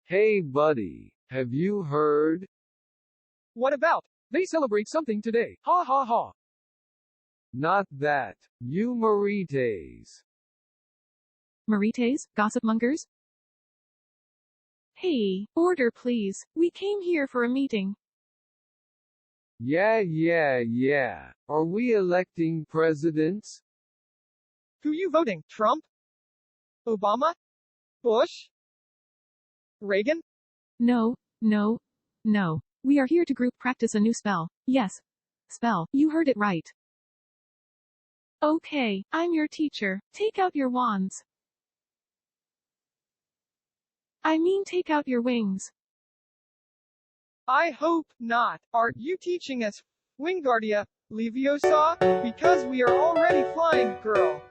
Hey buddy, have you heard? What about? They celebrate something today. Ha ha ha. Not that. You Marites. Marites, gossip mongers? Hey, order please. We came here for a meeting. Yeah. Are we electing presidents? Who you voting? Trump? Obama? Bush? Reagan? No. We are here to group practice a new spell. Yes. Spell. You heard it right. Okay, I'm your teacher. Take out your wands. I mean take out your wings. I hope not. Are you teaching us Wingardia Leviosa? Because we are already flying, girl.